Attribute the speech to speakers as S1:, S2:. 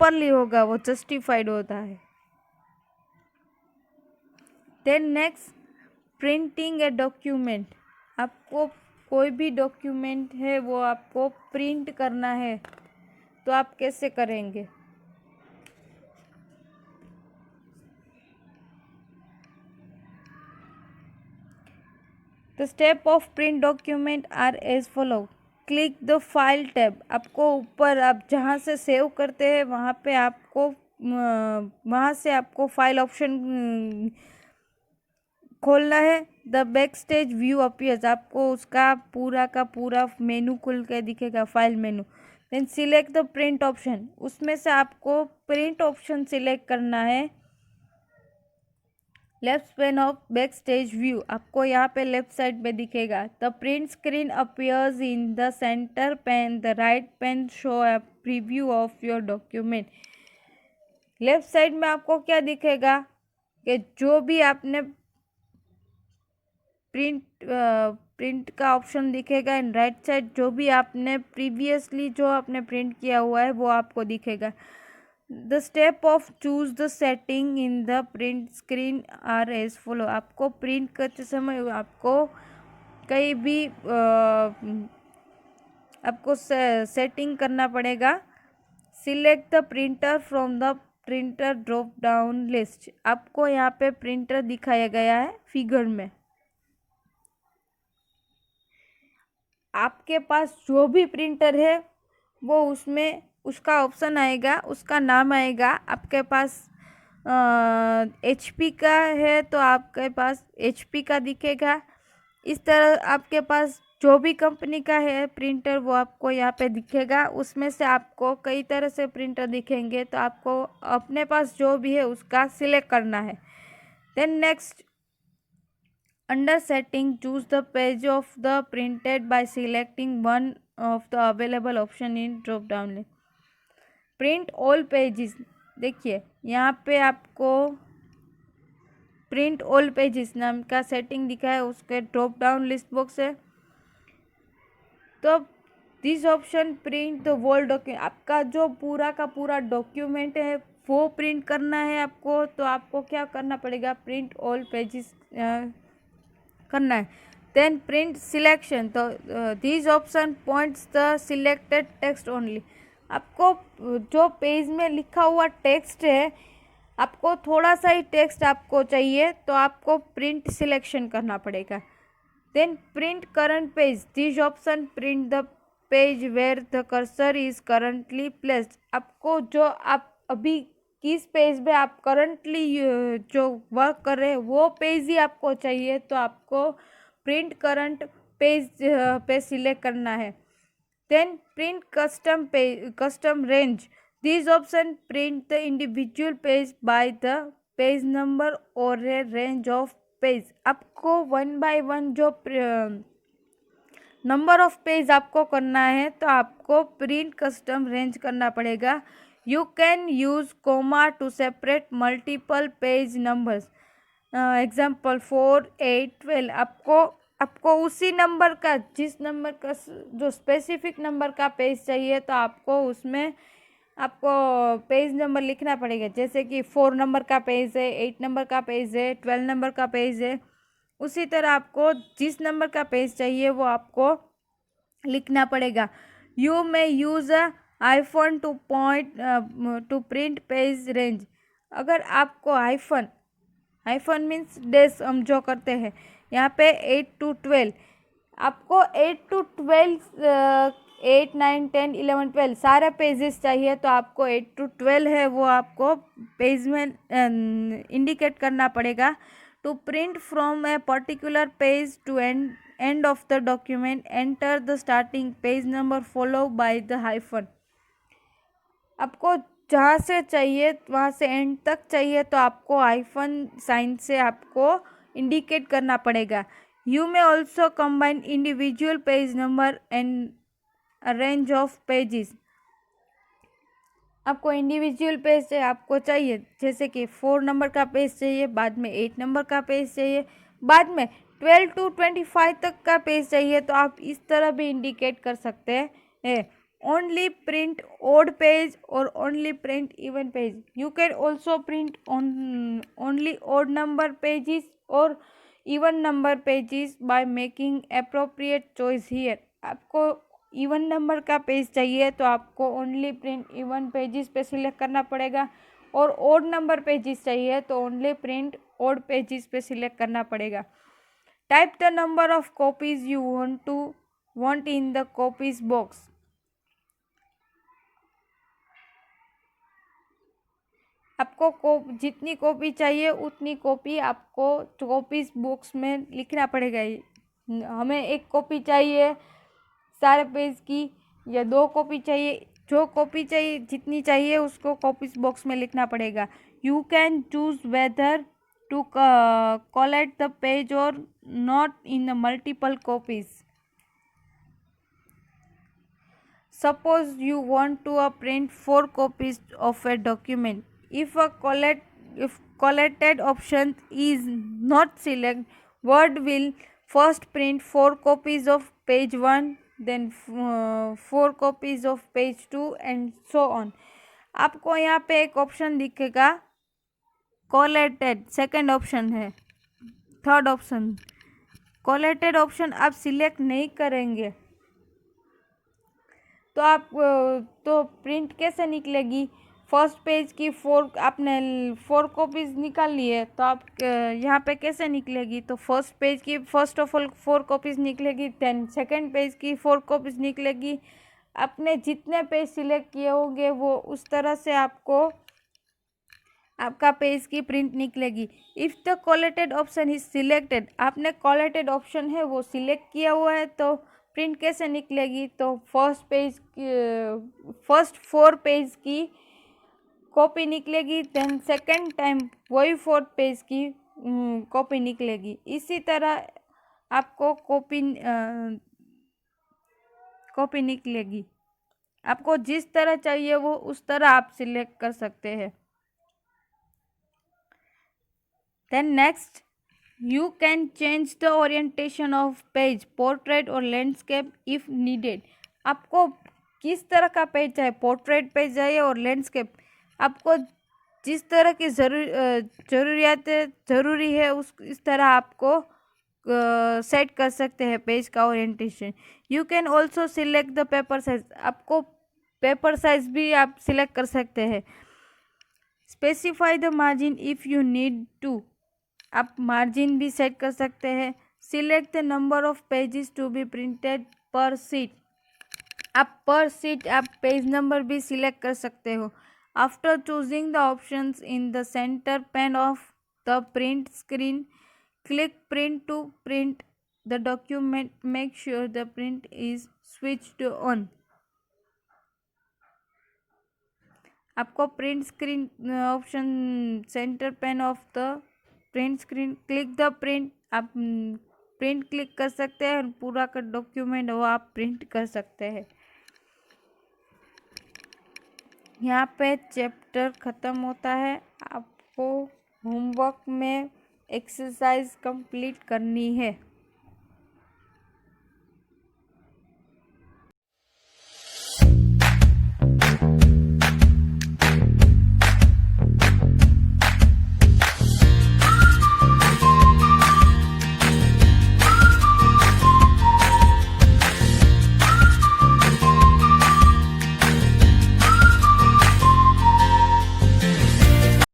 S1: Properly होगा वो justified होता है। Then next, printing a document. आपको कोई भी डॉक्यूमेंट है वो आपको प्रिंट करना है, तो आप कैसे करेंगे? The step of print document are as follow. Click the file tab. आपको ऊपर आप जहाँ से सेव करते हैं वहाँ पे आपको वहाँ से आपको फाइल ऑप्शन खोलना है। The backstage view appears. आपको उसका पूरा का पूरा मेनू खुल के दिखेगा, file menu. Then select the print option. उसमें से आपको प्रिंट ऑप्शन सिलेक्ट करना है। Left pane of backstage view. आपको यहाँ पे लेफ्ट साइड में दिखेगा। The print screen appears in the centre pane. The right pane show a preview of your document. Left side में आपको क्या दिखेगा कि जो भी आपने प्रिंट का ऑप्शन दिखेगा। एंड राइट साइड जो भी आपने प्रीवियसली जो आपने प्रिंट किया हुआ है वो आपको दिखेगा। The step of choose the setting in the print screen are as follow. आपको प्रिंट करते समय आपको कहीं भी आपको सेटिंग करना पड़ेगा। Select the printer from the printer drop down list. आपको यहाँ पे प्रिंटर दिखाया गया है फिगर में। आपके पास जो भी प्रिंटर है वो उसमें उसका ऑप्शन आएगा, उसका नाम आएगा। आपके पास HP का है तो आपके पास HP का दिखेगा। इस तरह आपके पास जो भी कंपनी का है प्रिंटर वो आपको यहाँ पे दिखेगा। उसमें से आपको कई तरह से प्रिंटर दिखेंगे, तो आपको अपने पास जो भी है उसका सिलेक्ट करना है। Then next, under setting, choose the page of the printed by selecting one of the available option in drop down list. print all pages। देखिए यहाँ पे आपको print all pages नाम का सेटिंग दिखा है, उसके ड्रॉप डाउन लिस्ट बॉक्स है। तो this option print the world document. आपका जो पूरा का पूरा डॉक्यूमेंट है वो प्रिंट करना है आपको, तो आपको क्या करना पड़ेगा? प्रिंट ऑल पेजेस करना है। Then print selection. तो this option points the selected text only. आपको जो पेज में लिखा हुआ टेक्स्ट है, आपको थोड़ा सा ही टेक्स्ट आपको चाहिए, तो आपको प्रिंट सिलेक्शन करना पड़ेगा। Then print current page. This option print the page where the cursor is currently placed. आपको जो आप अभी किस पेज पे आप करंटली जो वर्क कर रहे हैं वो पेज ही आपको चाहिए, तो आपको प्रिंट करंट पेज पे सिलेक्ट करना है। Then print custom range. This option print the individual page by the page number और ए रेंज ऑफ पेज। आपको 1 by 1 जो नंबर ऑफ पेज आपको करना है, तो आपको प्रिंट कस्टम रेंज करना पड़ेगा। You can use comma to separate multiple page numbers. Example 4, 8, 12। आपको उसी नंबर का, जिस नंबर का जो स्पेसिफिक नंबर का पेज चाहिए, तो आपको उसमें आपको पेज नंबर लिखना पड़ेगा। जैसे कि 4 नंबर का पेज है, 8 नंबर का पेज है, 12 नंबर का पेज है। उसी तरह आपको जिस नंबर का पेज चाहिए वो आपको लिखना पड़ेगा। You may use hyphen to to print page range. अगर आपको हाइफन मीन्स डेस हम जो करते हैं यहाँ पे 8 to 12, आपको 8 to 12 8, 9, 10, 11, 12 सारे पेजेस चाहिए, तो आपको 8 to 12 है वो आपको पेज में इंडिकेट करना पड़ेगा। To print from a particular page to end of the document, enter the starting page number follow by the hyphen. आपको जहाँ से चाहिए वहाँ से एंड तक चाहिए, तो आपको हाइफन साइन से आपको इंडिकेट करना पड़ेगा। You may also combine individual page number and range of pages. आपको इंडिविजुअल पेज आपको चाहिए, जैसे कि 4 नंबर का पेज चाहिए, बाद में 8 नंबर का पेज चाहिए, बाद में 12 to 25 तक का पेज चाहिए, तो आप इस तरह भी इंडिकेट कर सकते हैं। only print odd page or only print even page. You can also print on only odd number pages or even number pages by making appropriate choice here. आपको इवन नंबर का पेज चाहिए तो आपको only print even pages पे select करना पड़ेगा, और odd number pages चाहिए तो ओनली प्रिंट ओड पेजेस पे सिलेक्ट करना पड़ेगा. Type the number of copies you want in the copies box. आपको जितनी कॉपी चाहिए उतनी कॉपी आपको कॉपीज बॉक्स में लिखना पड़ेगा. हमें एक कॉपी चाहिए सारे पेज की या 2 कॉपी चाहिए, जो कॉपी चाहिए जितनी चाहिए उसको कॉपीज बॉक्स में लिखना पड़ेगा. You can choose whether to collect the page or not in the multiple copies. Suppose you want to print 4 copies of a document. If collected option is not selected, Word will first print 4 copies of page 1, then 4 copies of page 2 and so on. आपको यहाँ पे एक option दिखेगा collated, second option है. Third option collated option आप select नहीं करेंगे तो आप तो प्रिंट कैसे निकलेगी. फर्स्ट पेज की 4 आपने 4 कॉपीज निकाल ली है तो आप यहाँ पे कैसे निकलेगी. तो फर्स्ट पेज की फर्स्ट ऑफ ऑल 4 कॉपीज निकलेगी, देन सेकंड पेज की 4 कॉपीज निकलेगी. आपने जितने पेज सिलेक्ट किए होंगे वो उस तरह से आपको आपका पेज की प्रिंट निकलेगी. If the collated option is selected, आपने कोलेटेड ऑप्शन है वो सिलेक्ट किया हुआ है तो प्रिंट कैसे निकलेगी. तो फर्स्ट 4 पेज की कॉपी निकलेगी, देन सेकंड टाइम वही 4 पेज की कॉपी निकलेगी. इसी तरह आपको कॉपी निकलेगी. आपको जिस तरह चाहिए वो उस तरह आप सिलेक्ट कर सकते हैं. Then next, You can change the orientation of page, portrait और landscape if needed. आपको किस तरह का पेज चाहिए, पोर्ट्रेट पेज चाहिए और लैंडस्केप, आपको जिस तरह की ज़रूरी है उस इस तरह आपको सेट कर सकते हैं पेज का orientation. You can also select the paper size, आपको पेपर साइज भी आप सिलेक्ट कर सकते हैं. Specify the margin if you need to, आप मार्जिन भी सेट कर सकते हैं. Select the number of pages to be printed per sheet, आप पर सीट आप पेज नंबर भी सिलेक्ट कर सकते हो. After choosing the options in the centre pane of the print screen, click print to print the document. Make sure the print is switched on. आपको print screen option center pane of the print screen, click the print, आप print click कर सकते हैं और पूरा का document वो आप प्रिंट कर सकते हैं. यहाँ पे चैप्टर ख़त्म होता है. आपको होमवर्क में एक्सरसाइज कंप्लीट करनी है.